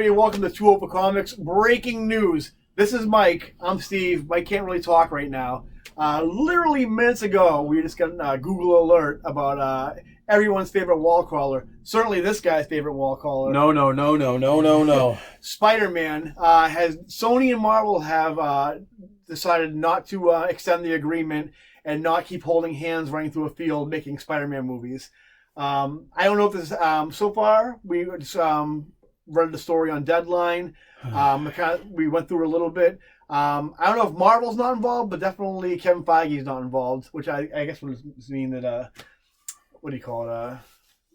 everybody, and welcome to Two Open Comics. Breaking news. This is Mike. I'm Steve. Mike can't really talk right now. Literally minutes ago, we just got a Google alert about everyone's favorite wall crawler. Certainly this guy's favorite wall crawler. No. Spider-Man. Sony and Marvel have decided not to extend the agreement and not keep holding hands running through a field making Spider-Man movies. I don't know if this so far we just read the story on Deadline. We went through it a little bit. I don't know if Marvel's not involved, but definitely Kevin Feige's not involved, which I guess would mean that what do you call it?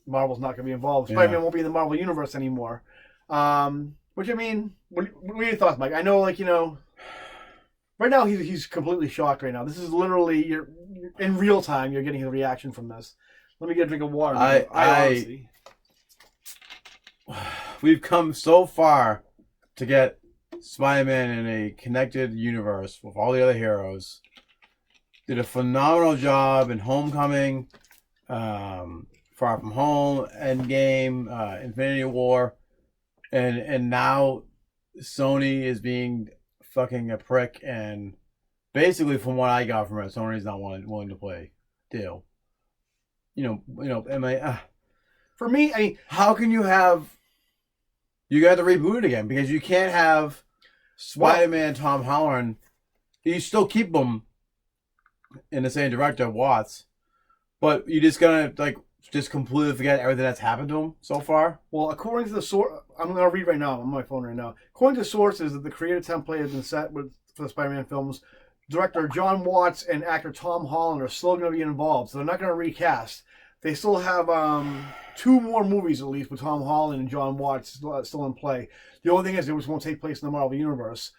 Marvel's not going to be involved. Spider-Man won't be in the Marvel universe anymore. Which I mean, what are your thoughts, Mike? I know, like, you know, right now he's completely shocked right now. This is literally you're in real time. You're getting a reaction from this. Let me get a drink of water. Honestly, we've come so far to get Spider-Man in a connected universe with all the other heroes. Did a phenomenal job in Homecoming, Far From Home, Endgame, Infinity War, and now Sony is being fucking a prick, and basically from what I got from it, Sony's not willing to play deal. You know, for me, I mean, how can you have? You got to reboot it again because you can't have Spider-Man, Tom Holland. You still keep them in the same director, Watts, but you just gonna just completely forget everything that's happened to him so far. Well, according to the source, I'm gonna read right now. I'm on my phone right now. According to sources, that the creative template has been set for the Spider-Man films. Director John Watts and actor Tom Holland are still going to be involved, so they're not going to recast. They still have 2 more movies, at least, with Tom Holland and John Watts still in play. The only thing is, it just won't take place in the Marvel Universe.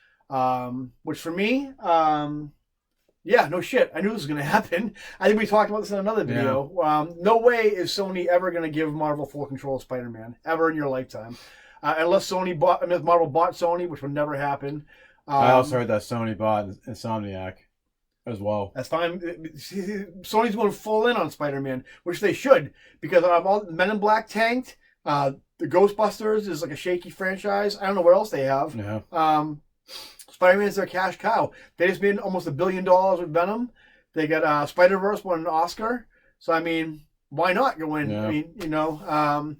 Which, for me, yeah, no shit. I knew this was going to happen. I think we talked about this in another video. Yeah. No way is Sony ever going to give Marvel full control of Spider-Man, ever in your lifetime. Unless Marvel bought Sony, which would never happen. I also heard that Sony bought Insomniac as well. That's fine. Sony's going full in on Spider-Man, which they should, because all Men in Black tanked. The Ghostbusters is like a shaky franchise. I don't know what else they have. Yeah. Spider-Man's their cash cow. They just made almost $1 billion with Venom. They got Spider-Verse won an Oscar. So, I mean, why not go in? Yeah. I mean, you know,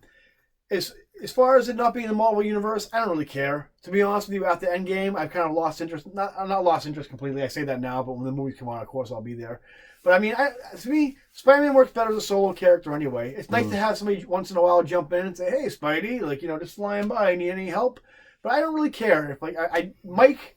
as far as it not being in the Marvel Universe, I don't really care. To be honest with you, after Endgame, I've kind of lost interest. I'm not lost interest completely. I say that now, but when the movies come out, of course, I'll be there. But I mean, to me, Spider-Man works better as a solo character anyway. It's nice to have somebody once in a while jump in and say, "Hey, Spidey, like, you know, just flying by. Need any help?" But I don't really care. If Mike,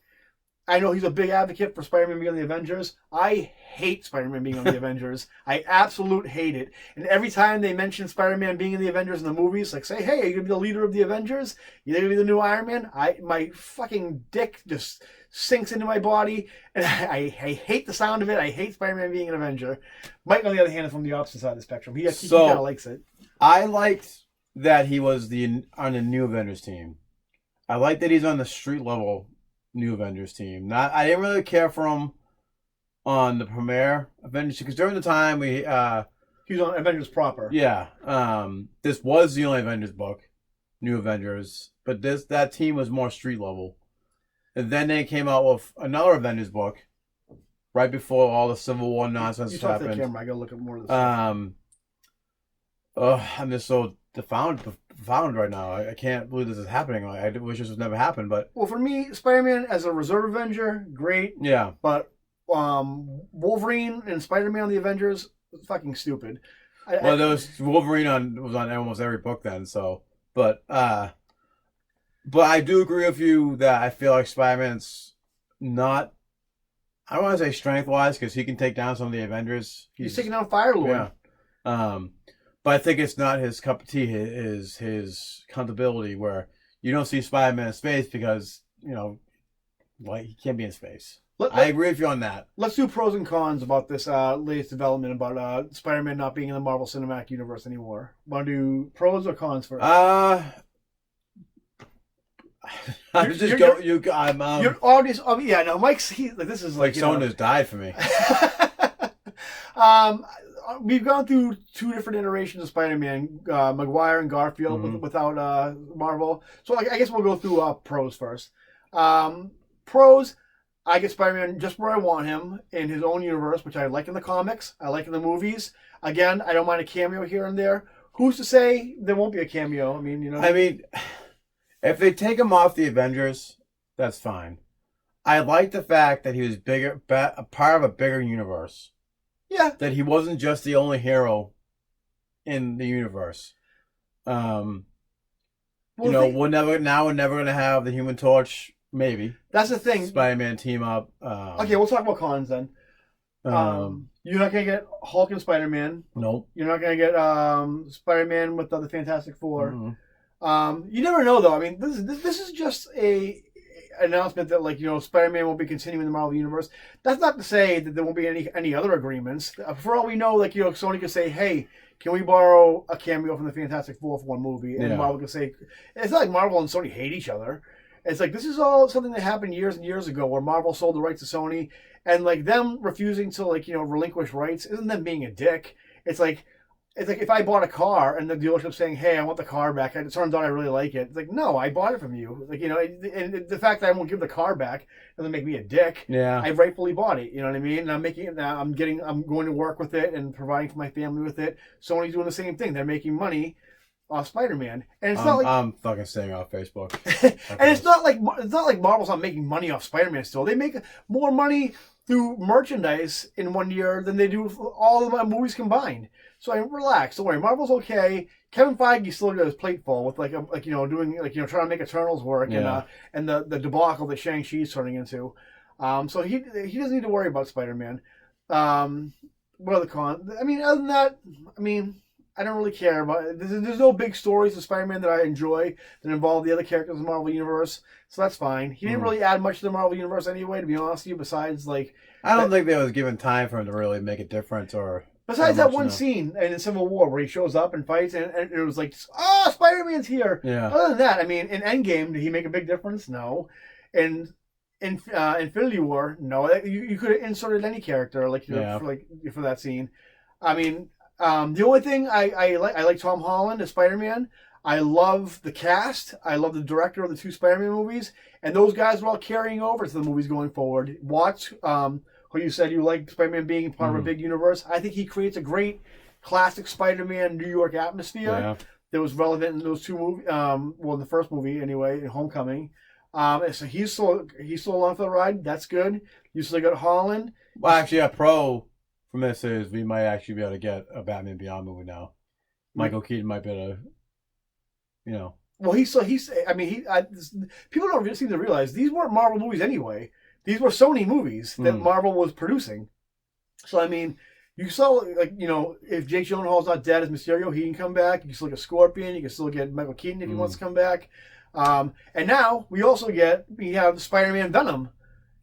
I know he's a big advocate for Spider-Man being on the Avengers. I hate Spider-Man being on the Avengers. I absolute hate it. And every time they mention Spider-Man being in the Avengers in the movies, like say, "Hey, are you gonna be the leader of the Avengers? You're gonna be the new Iron Man?" My fucking dick just sinks into my body, and I hate the sound of it. I hate Spider-Man being an Avenger. Mike, on the other hand, is from the opposite side of the spectrum. He kind of likes it. I liked that he was on the new Avengers team. I like that he's on the street level new Avengers team. I didn't really care for him on the premiere Avengers because during the time he was on Avengers proper. Yeah. This was the only Avengers book, New Avengers, but that team was more street level. And then they came out with another Avengers book right before all the Civil War nonsense happened. You talk to the camera. I gotta look at more of this. I'm just so found right now. I can't believe this is happening. I wish this would never happen, but well, for me, Spider-Man as a reserve Avenger, great. Yeah, but Wolverine and Spider-Man on the Avengers, fucking stupid. Wolverine was on almost every book then. So, but I do agree with you that I feel like Spider-Man's not. I don't want to say strength-wise because he can take down some of the Avengers. He's taking down Fire-Lord. Yeah. But I think it's not his cup of tea. His accountability, where you don't see Spider-Man in space because he can't be in space. I agree with you on that. Let's do pros and cons about this latest development about Spider-Man not being in the Marvel Cinematic Universe anymore. Want to do pros or cons first? You're always yeah. No, Mike's this is like someone has died for me. we've gone through 2 different iterations of Spider-Man, Maguire and Garfield, without Marvel. So I guess we'll go through pros first. Pros, I get Spider-Man just where I want him in his own universe, which I like in the comics. I like in the movies. Again, I don't mind a cameo here and there. Who's to say there won't be a cameo? I mean, I mean, if they take him off the Avengers, that's fine. I like the fact that he was a part of a bigger universe. Yeah. That he wasn't just the only hero in the universe. We're never going to have the Human Torch. Maybe that's the thing. Spider-Man team up. Okay, we'll talk about cons then. You're not gonna get Hulk and Spider-Man. Nope. You're not gonna get Spider-Man with the Fantastic Four. You never know though. I mean, this is just a announcement that Spider-Man won't be continuing the Marvel universe. That's not to say that there won't be any other agreements. For all we know, Sony could say, hey, can we borrow a cameo from the Fantastic Four for one movie? And Marvel could say, it's not like Marvel and Sony hate each other. It's like this is all something that happened years and years ago, where Marvel sold the rights to Sony, and them refusing to relinquish rights isn't them being a dick. It's like if I bought a car and the dealership saying, "Hey, I want the car back," and it turns out I really like it. It's like, no, I bought it from you. And the fact that I won't give the car back doesn't make me a dick. Yeah, I rightfully bought it. You know what I mean? And I'm making it now. I'm going to work with it and providing for my family with it. Sony's doing the same thing. They're making money off Spider-Man, and it's not like I'm fucking staying off Facebook. And it's not like Marvel's not making money off Spider-Man still. They make more money through merchandise in one year than they do for all of my movies combined. So relax, don't worry. Marvel's okay. Kevin Feige still got his plate full with doing trying to make Eternals work and the debacle that Shang-Chi's turning into. So he doesn't need to worry about Spider-Man. What are the cons? I mean, other than that, I don't really care about it. There's no big stories of Spider-Man that I enjoy that involve the other characters in the Marvel Universe, so that's fine. He didn't really add much to the Marvel Universe anyway, to be honest with you, besides I don't think there was given time for him to really make a difference or... Besides that one scene in Civil War where he shows up and fights and it was like, oh, Spider-Man's here! Yeah. Other than that, in Endgame, did he make a big difference? No. In Infinity War, no. You could have inserted any character for that scene. The only thing I like Tom Holland as Spider-Man. I love the cast. I love the director of the 2 Spider-Man movies, and those guys are all carrying over to the movies going forward. Watts, who you said you liked Spider-Man being part of a big universe. I think he creates a great classic Spider-Man New York atmosphere that was relevant in those 2 movies. In the first movie anyway, in Homecoming. So he's still along for the ride. That's good. You still got Holland. Well, actually, a pro from this is we might actually be able to get a Batman Beyond movie now. Michael Keaton might be able to, Well, people don't seem to realize these weren't Marvel movies anyway. These were Sony movies that Marvel was producing. So you saw if Jake Gyllenhaal's not dead as Mysterio, he can come back. You can still get Scorpion. You can still get Michael Keaton if he wants to come back. And now we have Spider-Man Venom.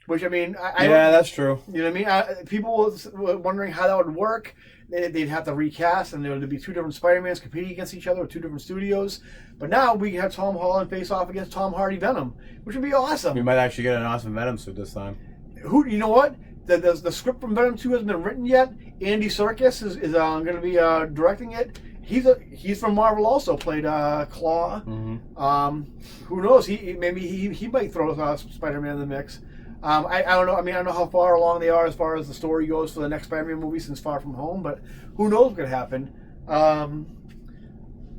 Which that's true. You know what I mean? People were wondering how that would work. They'd have to recast, and there would be 2 different Spider-Mans competing against each other with 2 different studios. But now we can have Tom Holland face off against Tom Hardy Venom, which would be awesome. We might actually get an awesome Venom suit this time. You know what? The script from Venom 2 hasn't been written yet. Andy Serkis is going to be directing it. He's from Marvel also, played Claw. Who knows? He might throw Spider-Man in the mix. I don't know. I don't know how far along they are as far as the story goes for the next Spider-Man movie since Far From Home, but who knows what could happen.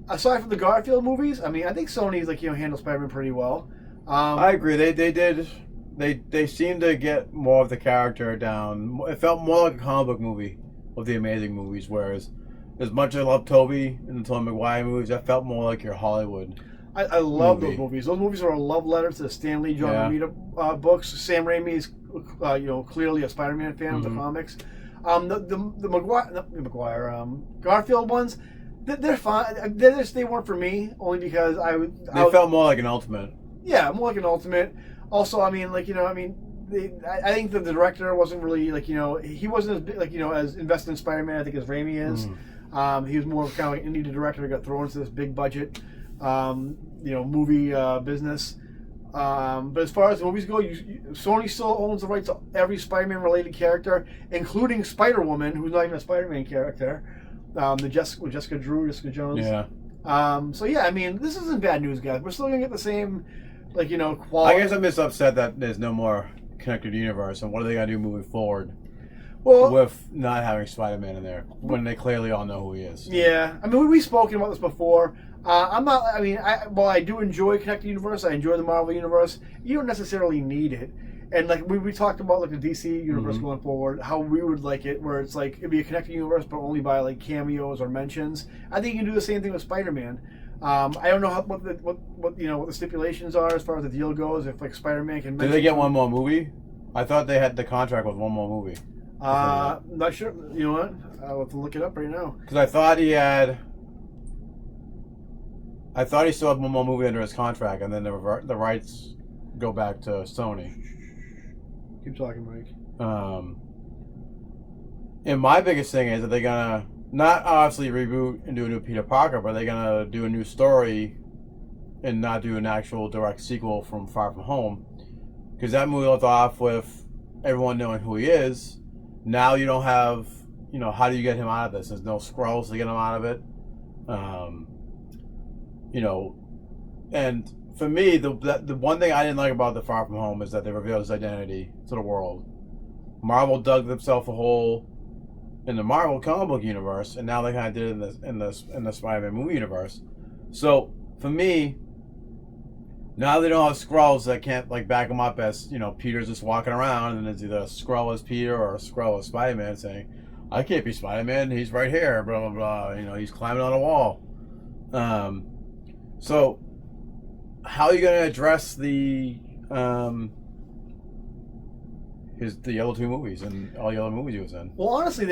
Aside from the Garfield movies, I think Sony's handled Spider-Man pretty well. I agree. They seemed to get more of the character down. It felt more like a comic book movie of the Amazing movies, whereas as much as I love Tobey and the Tobey Maguire movies, that felt more like your Hollywood. I love those movies. Those movies are a love letter to the Stan Lee, John Romita books. Sam Raimi is, clearly a Spider-Man fan of the comics. The Garfield ones, they're fine. They weren't for me only because they felt more like an Ultimate. Yeah, more like an Ultimate. Also, I think that the director wasn't really he wasn't as as invested in Spider-Man I think as Raimi is. He was more of kind of an indie director who got thrown into this big budget movie business. But as far as the movies go, Sony still owns the rights to every Spider-Man related character, including Spider-Woman, who's not even a Spider-Man character. Jessica Jones. Yeah. So yeah, I mean, this isn't bad news, guys. We're still gonna get the same, quality. I guess I'm just upset that there's no more connected universe, and what are they gonna do moving forward? Well, with not having Spider-Man in there when they clearly all know who he is. Yeah, I mean, we've spoken about this before. I'm not. I mean, I do enjoy connected universe. I enjoy the Marvel universe. You don't necessarily need it. And like we talked about, like the DC universe going forward, how we would like it, where it's like it'd be a connected universe, but only by like cameos or mentions. I think you can do the same thing with Spider-Man. I don't know what the stipulations are as far as the deal goes. If like Spider-Man can. Did they get one more movie? I thought they had the contract with one more movie. Not sure. You know what? I'll have to look it up right now. Because I thought he still had one more movie under his contract, and then the rights go back to Sony. Keep talking, Mike. And my biggest thing is that they're gonna not obviously reboot and do a new Peter Parker, but they're gonna do a new story and not do an actual direct sequel from Far From Home, because that movie left off with everyone knowing who he is. Now you don't have, how do you get him out of this? There's no Skrulls to get him out of it. And for me, the one thing I didn't like about the Far From Home is that they revealed his identity to the world. Marvel dug themselves a hole in the Marvel comic book universe, and now they kind of did it in the Spider-Man movie universe. So for me, now they don't have Skrulls that can't back him up as Peter's just walking around and it's either a Skrull as Peter or a Skrull as Spider-Man saying, "I can't be Spider-Man. He's right here." Blah blah blah. He's climbing on a wall. So how are you going to address the other two movies and all the other movies he was in? Well, honestly,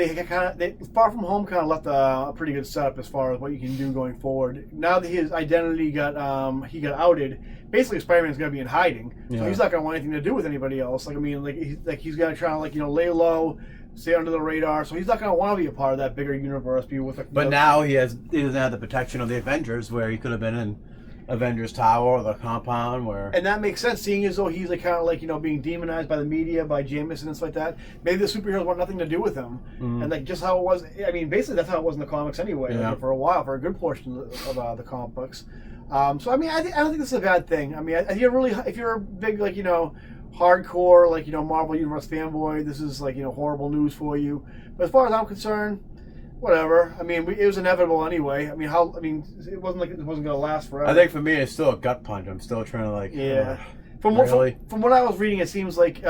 Far From Home kind of left a pretty good setup as far as what you can do going forward. Now that his identity got outed, basically Spider-Man's going to be in hiding, so he's not going to want anything to do with anybody else. He's going to try to lay low, stay under the radar. So he's not going to want to be a part of that bigger universe. But now he doesn't have the protection of the Avengers, where he could have been in Avengers Tower or the compound, and that makes sense, seeing as though he's being demonized by the media, by Jameson and stuff like that. Maybe the superheroes want nothing to do with him, and just how it was. I mean, basically that's how it was in the comics anyway. For a while, for a good portion of the comic books. So I mean, I don't think this is a bad thing. I mean, if you're a big hardcore Marvel Universe fanboy, this is horrible news for you. But as far as I'm concerned, whatever. I mean, it was inevitable anyway. I mean, it wasn't like it wasn't going to last forever. I think for me, it's still a gut punch. I'm still trying to Yeah. From really? what I was reading, it seems like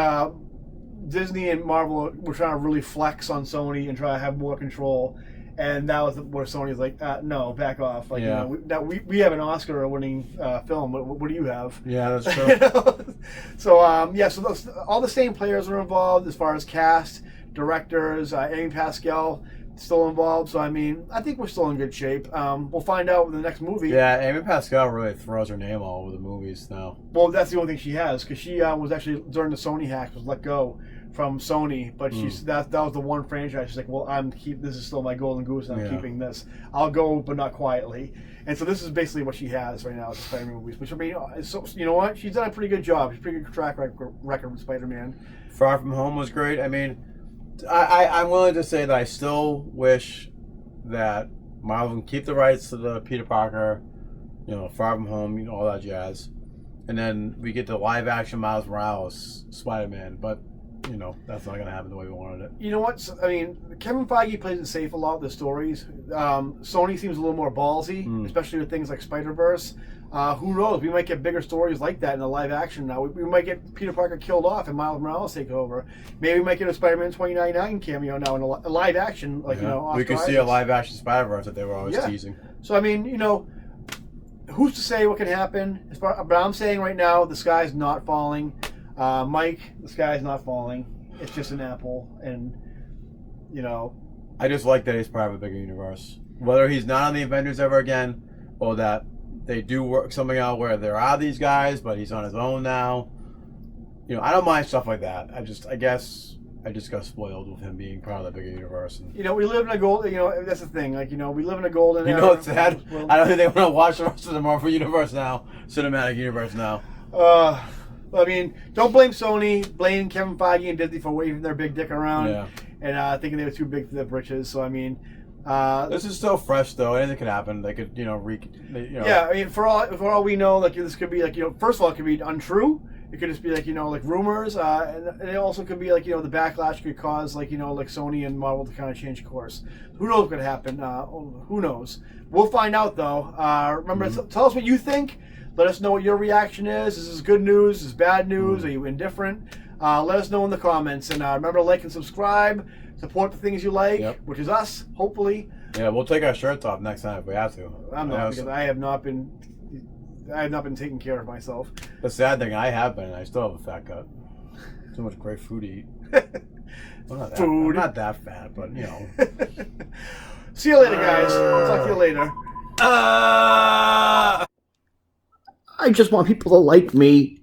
Disney and Marvel were trying to really flex on Sony and try to have more control. And that was where Sony's like, no, back off. We have an Oscar-winning film. What do you have? Yeah, that's true. So all the same players are involved as far as cast, directors, Amy Pascal still involved. So I mean, I think we're still in good shape. We'll find out in the next movie. Yeah, Amy Pascal really throws her name all over the movies now. Well, that's the only thing she has, because she was actually during the Sony hack was let go from Sony, but that was the one franchise. She's like, well, this is still my golden goose, and I'm keeping this. I'll go, but not quietly. And so this is basically what she has right now with the Spider-Man movies. Which I mean, so you know what? She's done a pretty good job. She's a pretty good track record with Spider-Man. Far From Home was great. I mean, I'm willing to say that I still wish that Marvel can keep the rights to the Peter Parker, Far From Home, all that jazz, and then we get the live-action Miles Morales Spider-Man. But that's not going to happen the way we wanted it. You know what? I mean, Kevin Feige plays it safe a lot with the stories. Sony seems a little more ballsy, especially with things like Spider-Verse. Who knows? We might get bigger stories like that in the live action now. We might get Peter Parker killed off and Miles Morales take over. Maybe we might get a Spider-Man 2099 cameo now in a live action, we could see a live action Spider-Verse that they were always teasing. So I mean, who's to say what can happen? But I'm saying right now, the sky's not falling. Mike, the sky's not falling. It's just an apple, and I just like that he's part of a bigger universe. Whether he's not on the Avengers ever again, or that they do work something out where there are these guys, but he's on his own now. I don't mind stuff like that. I guess I just got spoiled with him being part of the bigger universe. And, we live in a golden. That's the thing. We live in a golden era. It's sad. I don't think they want to watch the rest of the Marvel universe now, cinematic universe now. I mean, don't blame Sony. Blame Kevin Feige and Disney for waving their big dick around and thinking they were too big for their britches. So I mean, this is still fresh though. Anything could happen. They could, Yeah, I mean, for all we know, like this could be like first of all, it could be untrue. It could just be like like rumors, and it also could be like the backlash could cause like like Sony and Marvel to kind of change course. Who knows what could happen? Who knows? We'll find out though. Remember, tell us what you think. Let us know what your reaction is. Is this good news? Is this bad news? Are you indifferent? Let us know in the comments. And remember to like and subscribe. Support the things you like, which is us, hopefully. Yeah, we'll take our shirts off next time if we have to. I'm not, because I have not been taking care of myself. The sad thing, I have been, and I still have a fat gut. Too much great food to eat. I'm not that fat, but See you later, guys. I'll talk to you later. I just want people to like me.